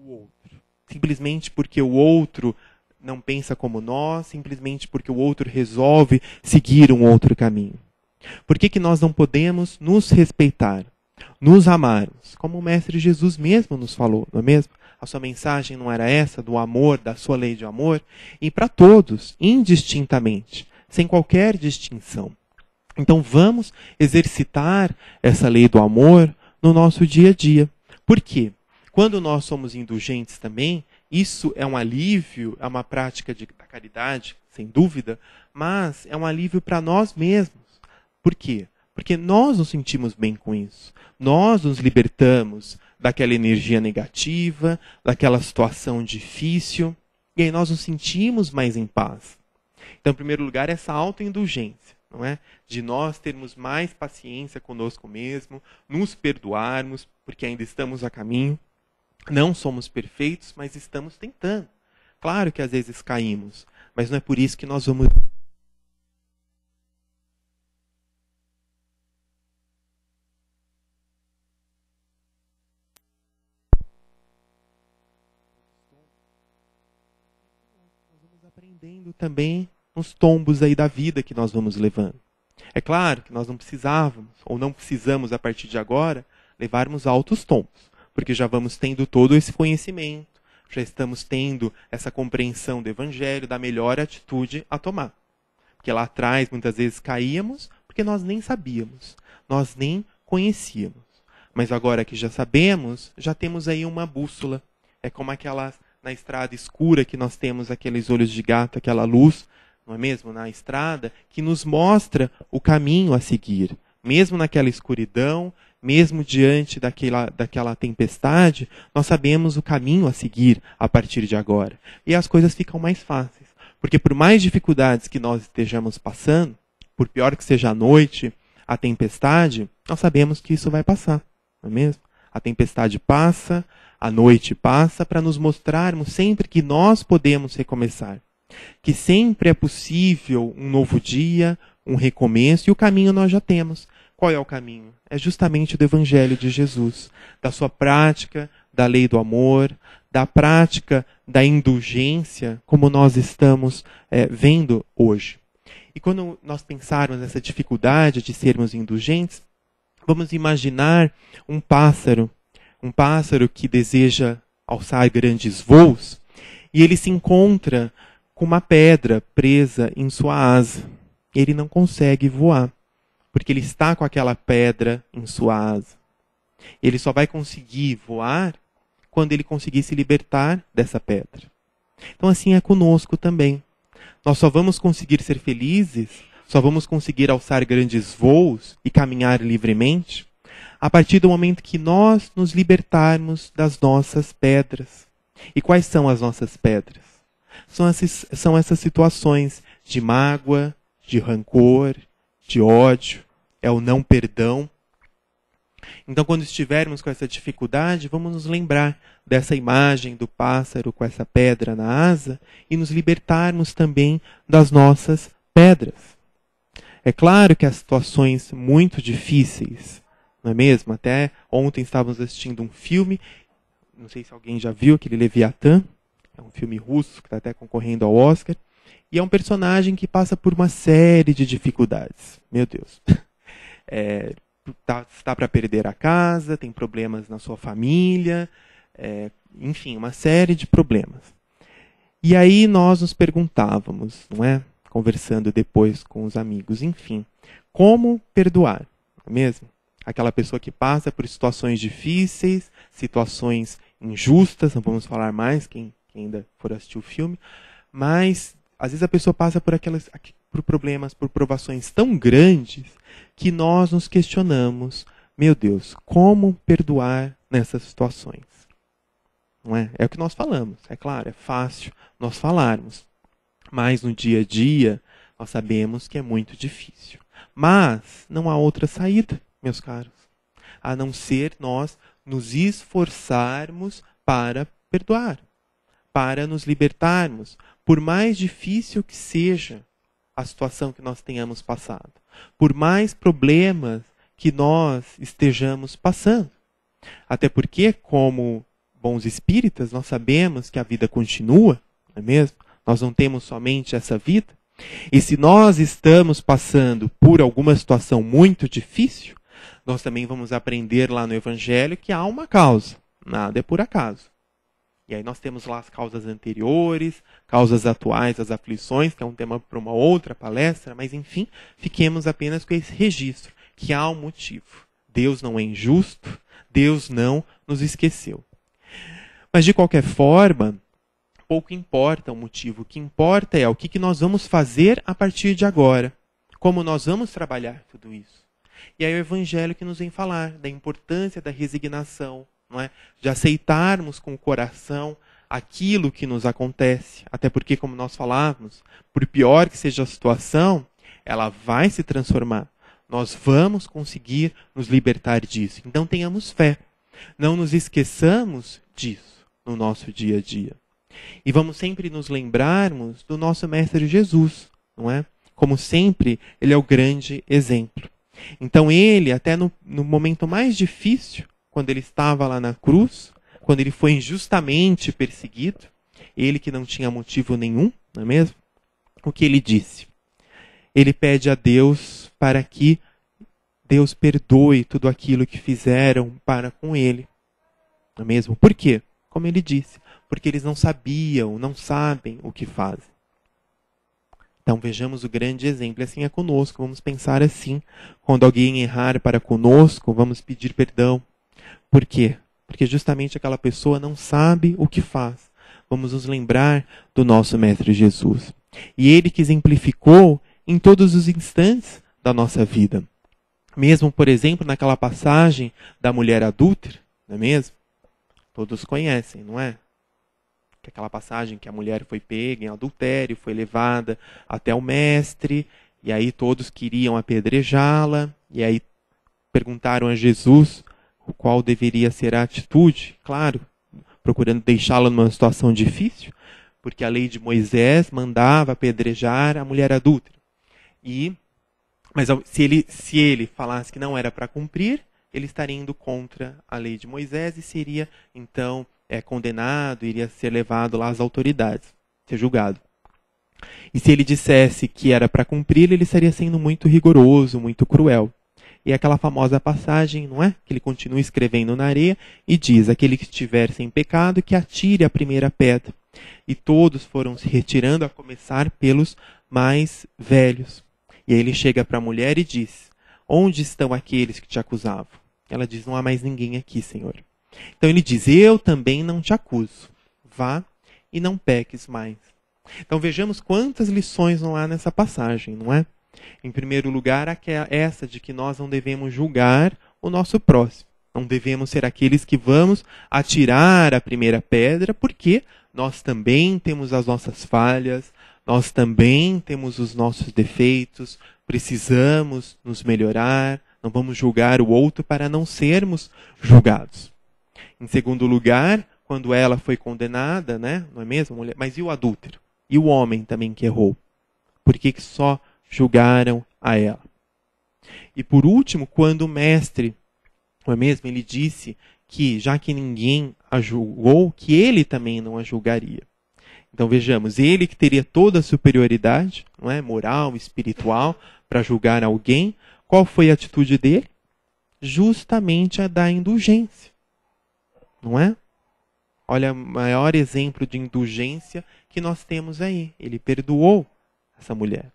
o outro. Simplesmente porque o outro não pensa como nós, simplesmente porque o outro resolve seguir um outro caminho. Por que nós não podemos nos respeitar, nos amarmos? Como o Mestre Jesus mesmo nos falou, não é mesmo? A sua mensagem não era essa, do amor, da sua lei de amor? E para todos, indistintamente, sem qualquer distinção. Então vamos exercitar essa lei do amor no nosso dia a dia. Por quê? Quando nós somos indulgentes também, isso é um alívio, é uma prática da caridade, sem dúvida, mas é um alívio para nós mesmos. Por quê? Porque nós nos sentimos bem com isso. Nós nos libertamos daquela energia negativa, daquela situação difícil, e aí nós nos sentimos mais em paz. Então, em primeiro lugar, essa autoindulgência, não é? De nós termos mais paciência conosco mesmo, nos perdoarmos, porque ainda estamos a caminho. Não somos perfeitos, mas estamos tentando. Claro que às vezes caímos, mas não é por isso que nós vamos... aprendendo também uns tombos aí da vida que nós vamos levando. É claro que nós não precisávamos, ou não precisamos a partir de agora, levarmos altos tombos, porque já vamos tendo todo esse conhecimento, já estamos tendo essa compreensão do Evangelho, da melhor atitude a tomar. Porque lá atrás, muitas vezes, caíamos porque nós nem sabíamos, nós nem conhecíamos. Mas agora que já sabemos, já temos aí uma bússola. É como aquela na estrada escura que nós temos aqueles olhos de gato, aquela luz, não é mesmo, na estrada, que nos mostra o caminho a seguir. Mesmo naquela escuridão, mesmo diante daquela tempestade, nós sabemos o caminho a seguir a partir de agora. E as coisas ficam mais fáceis. Porque por mais dificuldades que nós estejamos passando, por pior que seja a noite, a tempestade, nós sabemos que isso vai passar, não é mesmo? A tempestade passa, a noite passa, para nos mostrarmos sempre que nós podemos recomeçar. Que sempre é possível um novo dia, um recomeço, e o caminho nós já temos. Qual é o caminho? É justamente o do Evangelho de Jesus, da sua prática, da lei do amor, da prática da indulgência, como nós estamos vendo hoje. E quando nós pensarmos nessa dificuldade de sermos indulgentes, vamos imaginar um pássaro que deseja alçar grandes voos, e ele se encontra com uma pedra presa em sua asa. Ele não consegue voar, porque ele está com aquela pedra em sua asa. Ele só vai conseguir voar quando ele conseguir se libertar dessa pedra. Então assim é conosco também. Nós só vamos conseguir ser felizes, só vamos conseguir alçar grandes voos e caminhar livremente a partir do momento que nós nos libertarmos das nossas pedras. E quais são as nossas pedras? São essas situações de mágoa, de rancor, de ódio, é o não perdão. Então, quando estivermos com essa dificuldade, vamos nos lembrar dessa imagem do pássaro com essa pedra na asa e nos libertarmos também das nossas pedras. É claro que há situações muito difíceis, não é mesmo? Até ontem estávamos assistindo um filme, não sei se alguém já viu, aquele Leviatã, é um filme russo que está até concorrendo ao Oscar, e é um personagem que passa por uma série de dificuldades. Meu Deus. Está para perder a casa, tem problemas na sua família, enfim, uma série de problemas. E aí nós nos perguntávamos, não é? Conversando depois com os amigos, enfim, como perdoar, não é mesmo? Aquela pessoa que passa por situações difíceis, situações injustas, não vamos falar mais, quem ainda for assistir o filme, mas às vezes a pessoa passa por problemas, por provações tão grandes que nós nos questionamos, meu Deus, como perdoar nessas situações? Não é? É o que nós falamos, é claro, é fácil nós falarmos, mas no dia a dia nós sabemos que é muito difícil. Mas não há outra saída, meus caros, a não ser nós nos esforçarmos para perdoar, para nos libertarmos, por mais difícil que seja a situação que nós tenhamos passado, por mais problemas que nós estejamos passando. Até porque, como bons espíritas, nós sabemos que a vida continua, não é mesmo? Nós não temos somente essa vida. E se nós estamos passando por alguma situação muito difícil, nós também vamos aprender lá no Evangelho que há uma causa, nada é por acaso. E aí nós temos lá as causas anteriores, causas atuais, as aflições, que é um tema para uma outra palestra, mas enfim, fiquemos apenas com esse registro, que há um motivo. Deus não é injusto, Deus não nos esqueceu. Mas de qualquer forma, pouco importa o motivo, o que importa é o que nós vamos fazer a partir de agora, como nós vamos trabalhar tudo isso. E aí o Evangelho que nos vem falar da importância da resignação, não é? De aceitarmos com o coração aquilo que nos acontece. Até porque, como nós falávamos, por pior que seja a situação, ela vai se transformar. Nós vamos conseguir nos libertar disso. Então tenhamos fé. Não nos esqueçamos disso no nosso dia a dia. E vamos sempre nos lembrarmos do nosso Mestre Jesus, não é? Como sempre, ele é o grande exemplo. Então ele, até no momento mais difícil, quando ele estava lá na cruz, quando ele foi injustamente perseguido, ele que não tinha motivo nenhum, não é mesmo? O que ele disse? Ele pede a Deus para que Deus perdoe tudo aquilo que fizeram para com ele. Não é mesmo? Por quê? Como ele disse, porque eles não sabiam, não sabem o que fazem. Então vejamos o grande exemplo. Assim é conosco, vamos pensar assim. Quando alguém errar para conosco, vamos pedir perdão. Por quê? Porque justamente aquela pessoa não sabe o que faz. Vamos nos lembrar do nosso Mestre Jesus. E ele que exemplificou em todos os instantes da nossa vida. Mesmo, por exemplo, naquela passagem da mulher adúltera, não é mesmo? Todos conhecem, não é? Aquela passagem que a mulher foi pega em adultério, foi levada até o mestre, e aí todos queriam apedrejá-la, e aí perguntaram a Jesus qual deveria ser a atitude, claro, procurando deixá-la numa situação difícil, porque a lei de Moisés mandava apedrejar a mulher adúltera. Mas se ele falasse que não era para cumprir, ele estaria indo contra a lei de Moisés e seria, então, condenado, iria ser levado lá às autoridades, ser julgado. E se ele dissesse que era para cumprir, ele estaria sendo muito rigoroso, muito cruel. E aquela famosa passagem, não é? Que ele continua escrevendo na areia e diz, aquele que estiver sem pecado, que atire a primeira pedra. E todos foram se retirando, a começar pelos mais velhos. E aí ele chega para a mulher e diz, onde estão aqueles que te acusavam? Ela diz, não há mais ninguém aqui, Senhor. Então ele diz, eu também não te acuso. Vá e não peques mais. Então vejamos quantas lições não há nessa passagem, não é? Em primeiro lugar, essa de que nós não devemos julgar o nosso próximo. Não devemos ser aqueles que vamos atirar a primeira pedra, porque nós também temos as nossas falhas, nós também temos os nossos defeitos, precisamos nos melhorar, não vamos julgar o outro para não sermos julgados. Em segundo lugar, quando ela foi condenada, né, não é mesmo? Mas e o adúltero? E o homem também que errou? Por que só julgaram a ela? E por último, quando o mestre, não é mesmo? Ele disse que, já que ninguém a julgou, que ele também não a julgaria. Então vejamos, ele que teria toda a superioridade, não é, moral, espiritual, para julgar alguém, qual foi a atitude dele? Justamente a da indulgência. Não é? Olha, o maior exemplo de indulgência que nós temos aí. Ele perdoou essa mulher.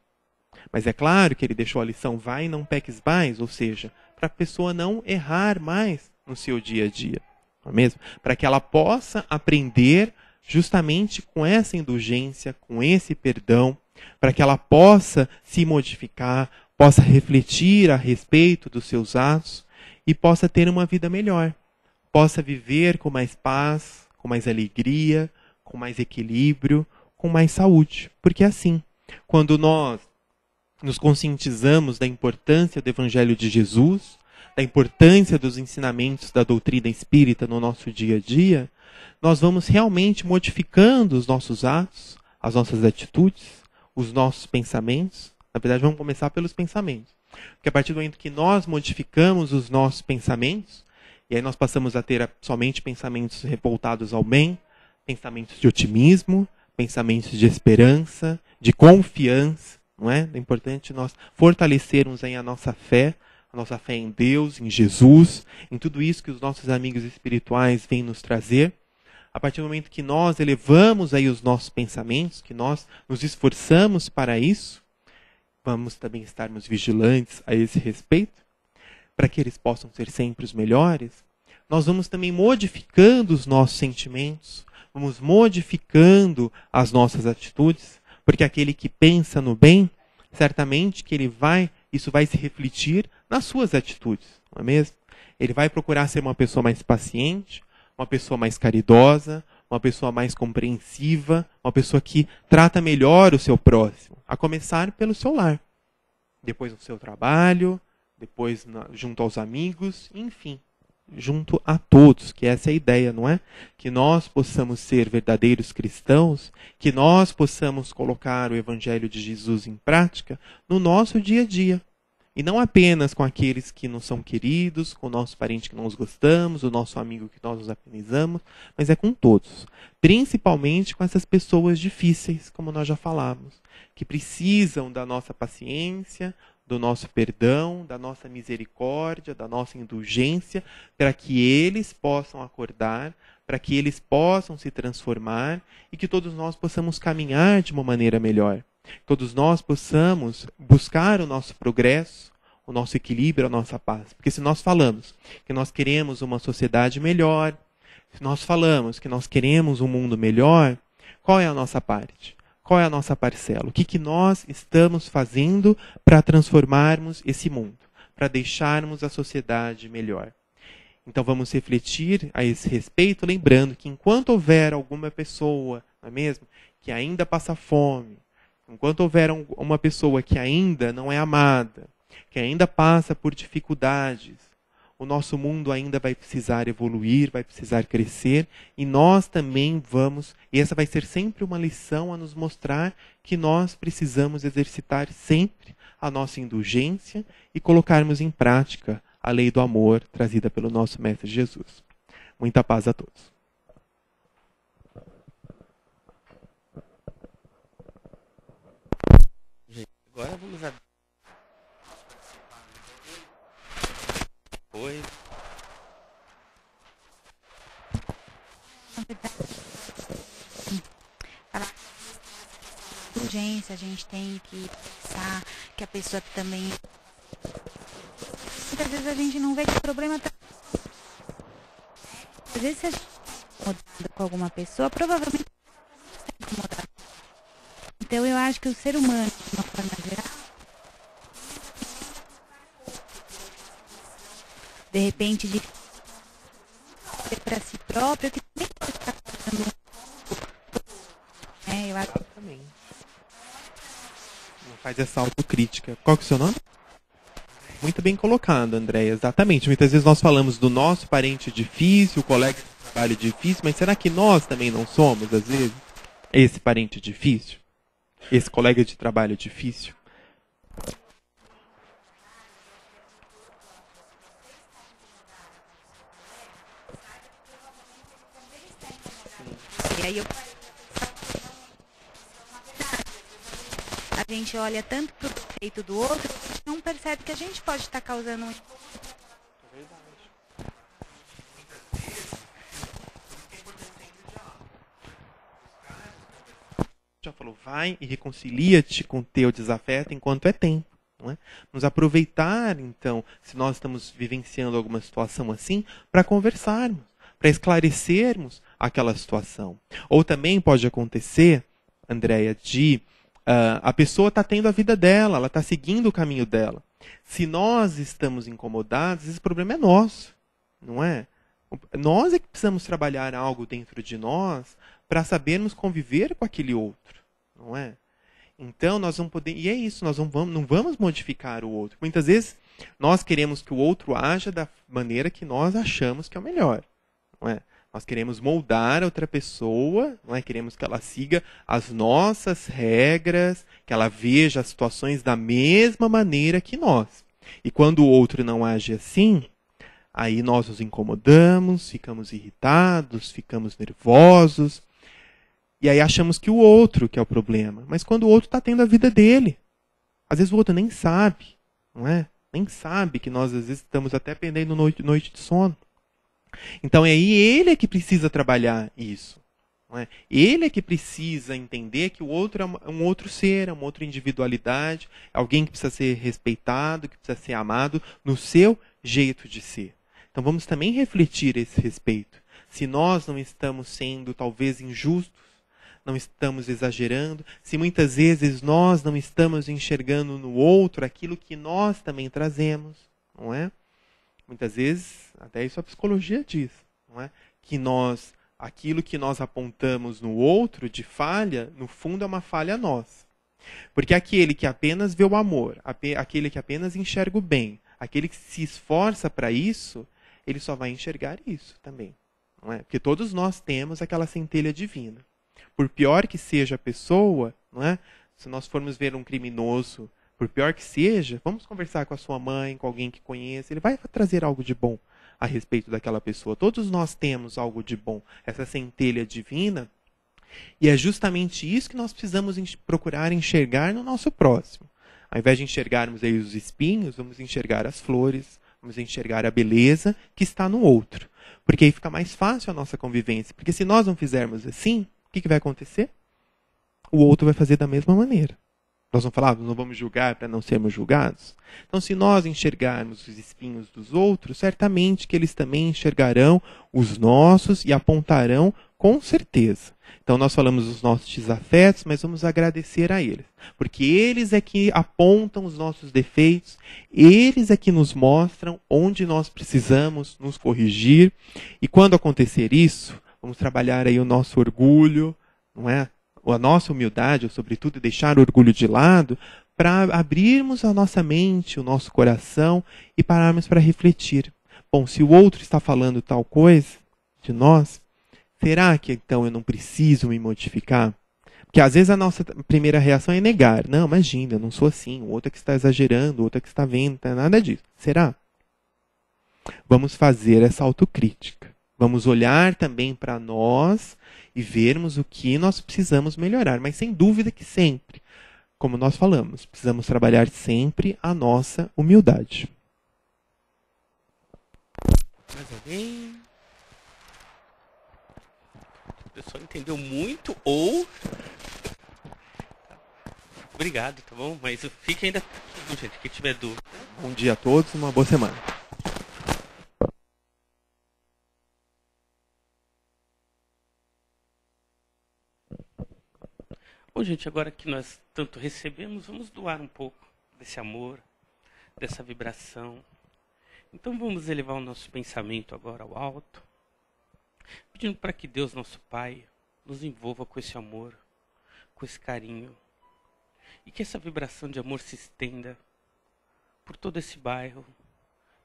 Mas é claro que ele deixou a lição, vai e não peques mais, ou seja, para a pessoa não errar mais no seu dia a dia. Não é mesmo? Para que ela possa aprender justamente com essa indulgência, com esse perdão, para que ela possa se modificar, possa refletir a respeito dos seus atos e possa ter uma vida melhor. Possa viver com mais paz, com mais alegria, com mais equilíbrio, com mais saúde. Porque é assim, quando nós nos conscientizamos da importância do Evangelho de Jesus, da importância dos ensinamentos da doutrina espírita no nosso dia a dia, nós vamos realmente modificando os nossos atos, as nossas atitudes, os nossos pensamentos. Na verdade, vamos começar pelos pensamentos. Porque a partir do momento que nós modificamos os nossos pensamentos, E aí nós passamos a ter somente pensamentos voltados ao bem, pensamentos de otimismo, pensamentos de esperança, de confiança, não é? É importante nós fortalecermos aí a nossa fé em Deus, em Jesus, em tudo isso que os nossos amigos espirituais vêm nos trazer. A partir do momento que nós elevamos aí os nossos pensamentos, que nós nos esforçamos para isso, vamos também estarmos vigilantes a esse respeito, para que eles possam ser sempre os melhores. Nós vamos também modificando os nossos sentimentos, vamos modificando as nossas atitudes, porque aquele que pensa no bem, certamente que isso vai se refletir nas suas atitudes, não é mesmo? Ele vai procurar ser uma pessoa mais paciente, uma pessoa mais caridosa, uma pessoa mais compreensiva, uma pessoa que trata melhor o seu próximo, a começar pelo seu lar, depois no seu trabalho, depois junto aos amigos, enfim, junto a todos, que essa é a ideia, não é? Que nós possamos ser verdadeiros cristãos, que nós possamos colocar o Evangelho de Jesus em prática no nosso dia a dia. E não apenas com aqueles que não são queridos, com o nosso parente que nós gostamos, o nosso amigo que nós nos afinizamos, mas é com todos. Principalmente com essas pessoas difíceis, como nós já falamos, que precisam da nossa paciência, do nosso perdão, da nossa misericórdia, da nossa indulgência, para que eles possam acordar, para que eles possam se transformar e que todos nós possamos caminhar de uma maneira melhor. Todos nós possamos buscar o nosso progresso, o nosso equilíbrio, a nossa paz. Porque se nós falamos que nós queremos uma sociedade melhor, se nós falamos que nós queremos um mundo melhor, qual é a nossa parte? Qual é a nossa parcela? O que nós estamos fazendo para transformarmos esse mundo? Para deixarmos a sociedade melhor? Então vamos refletir a esse respeito, lembrando que enquanto houver alguma pessoa, não é mesmo, que ainda passa fome, enquanto houver uma pessoa que ainda não é amada, que ainda passa por dificuldades, o nosso mundo ainda vai precisar evoluir, vai precisar crescer, e nós também vamos, e essa vai ser sempre uma lição a nos mostrar que nós precisamos exercitar sempre a nossa indulgência e colocarmos em prática a lei do amor trazida pelo nosso Mestre Jesus. Muita paz a todos. Agora vamos a... Oi. Urgência, a gente tem que pensar que a pessoa também... Muitas vezes a gente não vê que o problema está... Às vezes se a gente está incomodado com alguma pessoa, provavelmente está incomodado. Então eu acho que o ser humano, de uma forma geral, de repente, de ser para si próprio, que também pode estar causando eu acho. Exatamente. Não faz essa autocrítica. Qual que é o seu nome? Muito bem colocado, Andréia. Exatamente. Muitas vezes nós falamos do nosso parente difícil, o colega de trabalho difícil, mas será que nós também não somos, às vezes, esse parente difícil? Esse colega de trabalho difícil? E aí a gente olha tanto pro defeito do outro, a gente não percebe que a gente pode estar causando um... Já falou, vai e reconcilia-te com o teu desafeto enquanto é tempo. Não é? Nos aproveitar, então, se nós estamos vivenciando alguma situação assim, para conversarmos, para esclarecermos aquela situação. Ou também pode acontecer, Andréia, de a pessoa está tendo a vida dela, ela está seguindo o caminho dela. Se nós estamos incomodados, esse problema é nosso, não é? Nós é que precisamos trabalhar algo dentro de nós para sabermos conviver com aquele outro, não é? Então nós vamos poder, e é isso, nós não vamos modificar o outro. Muitas vezes nós queremos que o outro haja da maneira que nós achamos que é o melhor, não é? Nós queremos moldar a outra pessoa, não é? Queremos que ela siga as nossas regras, que ela veja as situações da mesma maneira que nós. E quando o outro não age assim, Aí nós nos incomodamos, ficamos irritados, ficamos nervosos. E aí achamos que o outro que é o problema. Mas quando o outro está tendo a vida dele. Às vezes o outro nem sabe, não é? Nem sabe que nós às vezes estamos até perdendo noite de sono. Então é aí ele é que precisa trabalhar isso. Não é? Ele é que precisa entender que o outro é um outro ser, é uma outra individualidade, é alguém que precisa ser respeitado, que precisa ser amado no seu jeito de ser. Então vamos também refletir a esse respeito. Se nós não estamos sendo talvez injustos, não estamos exagerando, se muitas vezes nós não estamos enxergando no outro aquilo que nós também trazemos, não é? Muitas vezes, até isso a psicologia diz, não é? Que aquilo que nós apontamos no outro de falha, no fundo é uma falha nossa. Porque aquele que apenas vê o amor, aquele que apenas enxerga o bem, aquele que se esforça para isso, ele só vai enxergar isso também. Não é? Porque todos nós temos aquela centelha divina. Por pior que seja a pessoa, não é? Se nós formos ver um criminoso, por pior que seja, vamos conversar com a sua mãe, com alguém que conheça, ele vai trazer algo de bom a respeito daquela pessoa. Todos nós temos algo de bom, essa centelha divina, e é justamente isso que nós precisamos procurar enxergar no nosso próximo. Ao invés de enxergarmos aí os espinhos, vamos enxergar as flores, vamos enxergar a beleza que está no outro. Porque aí fica mais fácil a nossa convivência. Porque se nós não fizermos assim, o que vai acontecer? O outro vai fazer da mesma maneira. Nós vamos falar, não vamos julgar para não sermos julgados? Então, se nós enxergarmos os espinhos dos outros, certamente que eles também enxergarão os nossos e apontarão com certeza. Então, nós falamos dos nossos desafetos, mas vamos agradecer a eles. Porque eles é que apontam os nossos defeitos, eles é que nos mostram onde nós precisamos nos corrigir. E quando acontecer isso, vamos trabalhar aí o nosso orgulho, não é? A nossa humildade, ou sobretudo deixar o orgulho de lado, para abrirmos a nossa mente, o nosso coração e pararmos para refletir. Bom, se o outro está falando tal coisa de nós, será que então eu não preciso me modificar? Porque às vezes a nossa primeira reação é negar. Não, imagina, eu não sou assim, o outro é que está exagerando, o outro é que está vendo, não é nada disso. Será? Vamos fazer essa autocrítica. Vamos olhar também para nós e vermos o que nós precisamos melhorar. Mas sem dúvida que sempre, como nós falamos, precisamos trabalhar sempre a nossa humildade. Mais alguém? O pessoal entendeu muito ou... Obrigado, tá bom? Mas fique ainda, gente, quem tiver dúvida. Bom dia a todos, uma boa semana. Bom, gente, agora que nós tanto recebemos, vamos doar um pouco desse amor, dessa vibração. Então vamos elevar o nosso pensamento agora ao alto, pedindo para que Deus, nosso Pai, nos envolva com esse amor, com esse carinho, e que essa vibração de amor se estenda por todo esse bairro,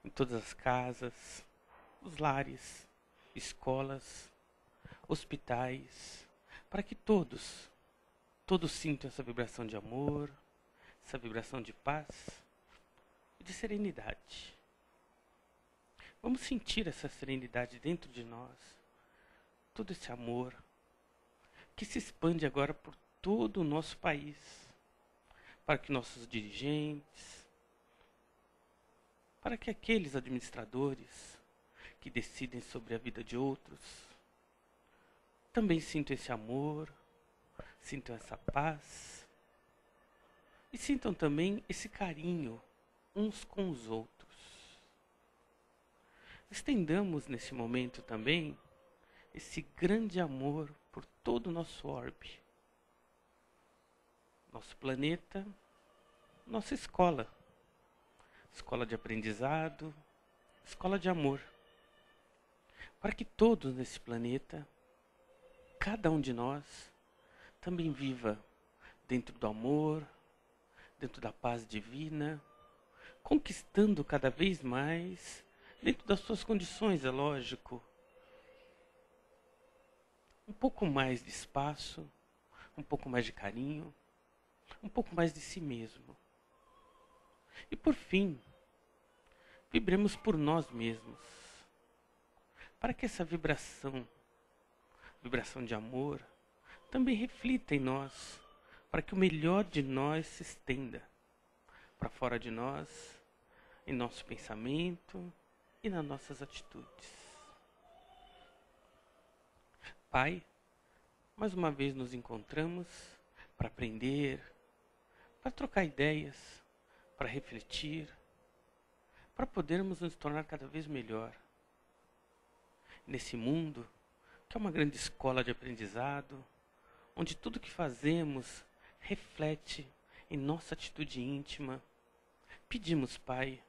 em todas as casas, os lares, escolas, hospitais, para que todos sintam essa vibração de amor, essa vibração de paz e de serenidade. Vamos sentir essa serenidade dentro de nós, todo esse amor que se expande agora por todo o nosso país, para que nossos dirigentes, para que aqueles administradores que decidem sobre a vida de outros também sintam esse amor, sintam essa paz e sintam também esse carinho uns com os outros. Estendamos nesse momento também esse grande amor por todo o nosso orbe, nosso planeta, nossa escola, escola de aprendizado, escola de amor, para que todos nesse planeta, cada um de nós, também viva dentro do amor, dentro da paz divina, conquistando cada vez mais, dentro das suas condições, é lógico, um pouco mais de espaço, um pouco mais de carinho, um pouco mais de si mesmo. E por fim, vibremos por nós mesmos, para que essa vibração de amor, também reflita em nós, para que o melhor de nós se estenda para fora de nós, em nosso pensamento e nas nossas atitudes. Pai, mais uma vez nos encontramos para aprender, para trocar ideias, para refletir, para podermos nos tornar cada vez melhor. Nesse mundo, que é uma grande escola de aprendizado, onde tudo que fazemos reflete em nossa atitude íntima, pedimos, Pai,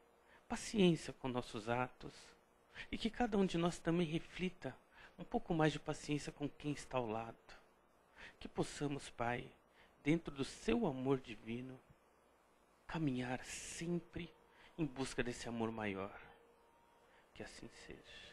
paciência com nossos atos e que cada um de nós também reflita um pouco mais de paciência com quem está ao lado. Que possamos, Pai, dentro do seu amor divino, caminhar sempre em busca desse amor maior. Que assim seja.